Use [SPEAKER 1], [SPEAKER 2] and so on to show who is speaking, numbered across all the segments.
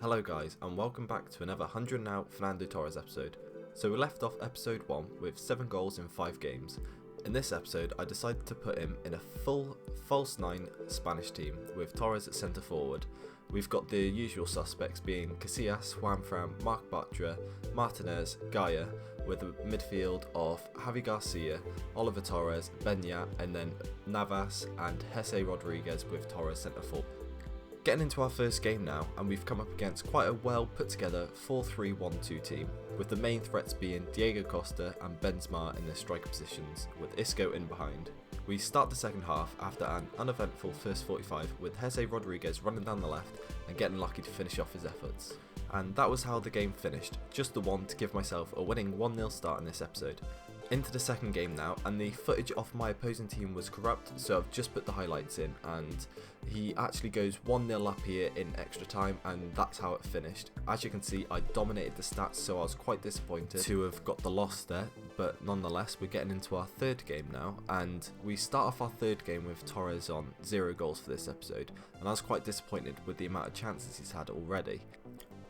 [SPEAKER 1] Hello guys, and welcome back to another 100 and out Fernando Torres episode. So we left off episode 1 with 7 goals in 5 games. In this episode I decided to put him in a full false 9 Spanish team with Torres at centre forward. We've got the usual suspects being Casillas, Juanfran, Marc Bartra, Martinez, Gaia, with a midfield of Javi Garcia, Oliver Torres, Beñat, and then Navas and Jesse Rodriguez with Torres centre forward. Getting into our first game now, and we've come up against quite a well put together 4-3-1-2 team, with the main threats being Diego Costa and Benzema in their striker positions, with Isco in behind. We start the second half after an uneventful first 45 with Jesse Rodriguez running down the left and getting lucky to finish off his efforts. And that was how the game finished, just the one to give myself a winning 1-0 start in this episode. Into the second game now, and the footage of my opposing team was corrupt, so I've just put the highlights in, and he actually goes 1-0 up here in extra time, and that's how it finished. As you can see, I dominated the stats, so I was quite disappointed to have got the loss there, but nonetheless we're getting into our third game now, and we start off our third game with Torres on 0 goals for this episode, and I was quite disappointed with the amount of chances he's had already.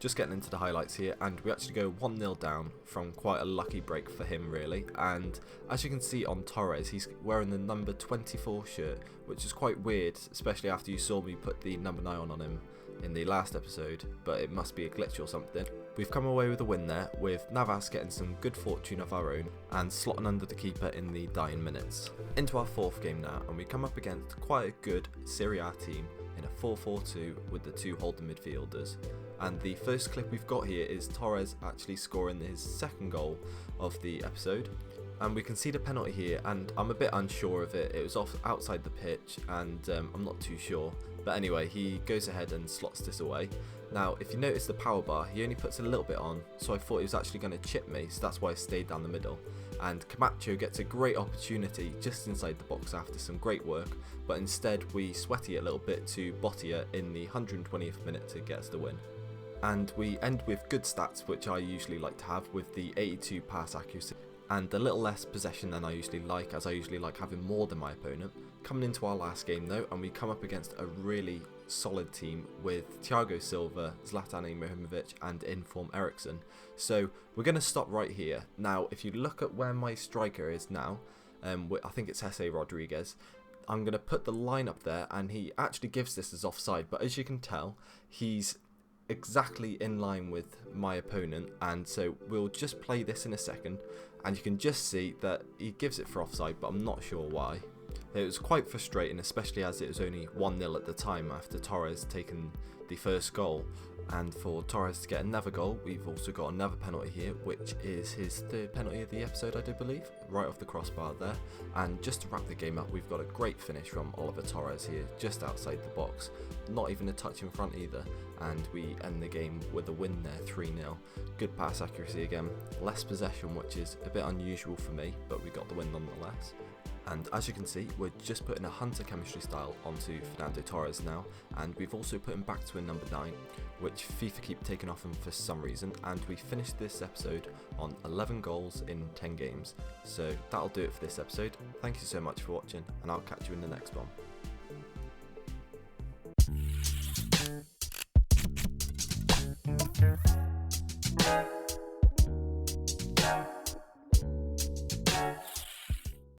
[SPEAKER 1] Just getting into the highlights here, and we actually go 1-0 down from quite a lucky break for him really, and as you can see on Torres, he's wearing the number 24 shirt, which is quite weird, especially after you saw me put the number 9 on him in the last episode, but it must be a glitch or something. We've come away with a win there, with Navas getting some good fortune of our own and slotting under the keeper in the dying minutes. Into our fourth game now, and we come up against quite a good Serie A team in a 4-4-2 with the 2 holding midfielders. And the first clip we've got here is Torres actually scoring his second goal of the episode. And we can see the penalty here, and I'm a bit unsure of it. It was off outside the pitch, and I'm not too sure. But anyway, he goes ahead and slots this away. Now, if you notice the power bar, he only puts a little bit on, so I thought he was actually going to chip me, so that's why I stayed down the middle. And Camacho gets a great opportunity just inside the box after some great work, but instead we sweaty it a little bit to Bottia in the 120th minute to get us the win. And we end with good stats, which I usually like to have, with the 82 pass accuracy and a little less possession than I usually like, as I usually like having more than my opponent. Coming into our last game though, and we come up against a really solid team with Thiago Silva, Zlatan Ibrahimovic and in-form Eriksen. So we're going to stop right here. Now if you look at where my striker is now, I think it's Jesse Rodriguez, I'm going to put the line up there, and he actually gives this as offside, but as you can tell, he's exactly in line with my opponent, and so we'll just play this in a second, and you can just see that he gives it for offside, but I'm not sure why. It was quite frustrating, especially as it was only 1-0 at the time after Torres taken the first goal. And for Torres to get another goal, we've also got another penalty here, which is his third penalty of the episode, I do believe, right off the crossbar there. And just to wrap the game up, we've got a great finish from Oliver Torres here, just outside the box, not even a touch in front either, and we end the game with a win there, 3-0. Good pass accuracy again, less possession, which is a bit unusual for me, but we got the win nonetheless. And as you can see, we're just putting a hunter chemistry style onto Fernando Torres now, and we've also put him back to a number 9, which FIFA keep taking off him for some reason, and we finished this episode on 11 goals in 10 games. So that'll do it for this episode. Thank you so much for watching, and I'll catch you in the next one.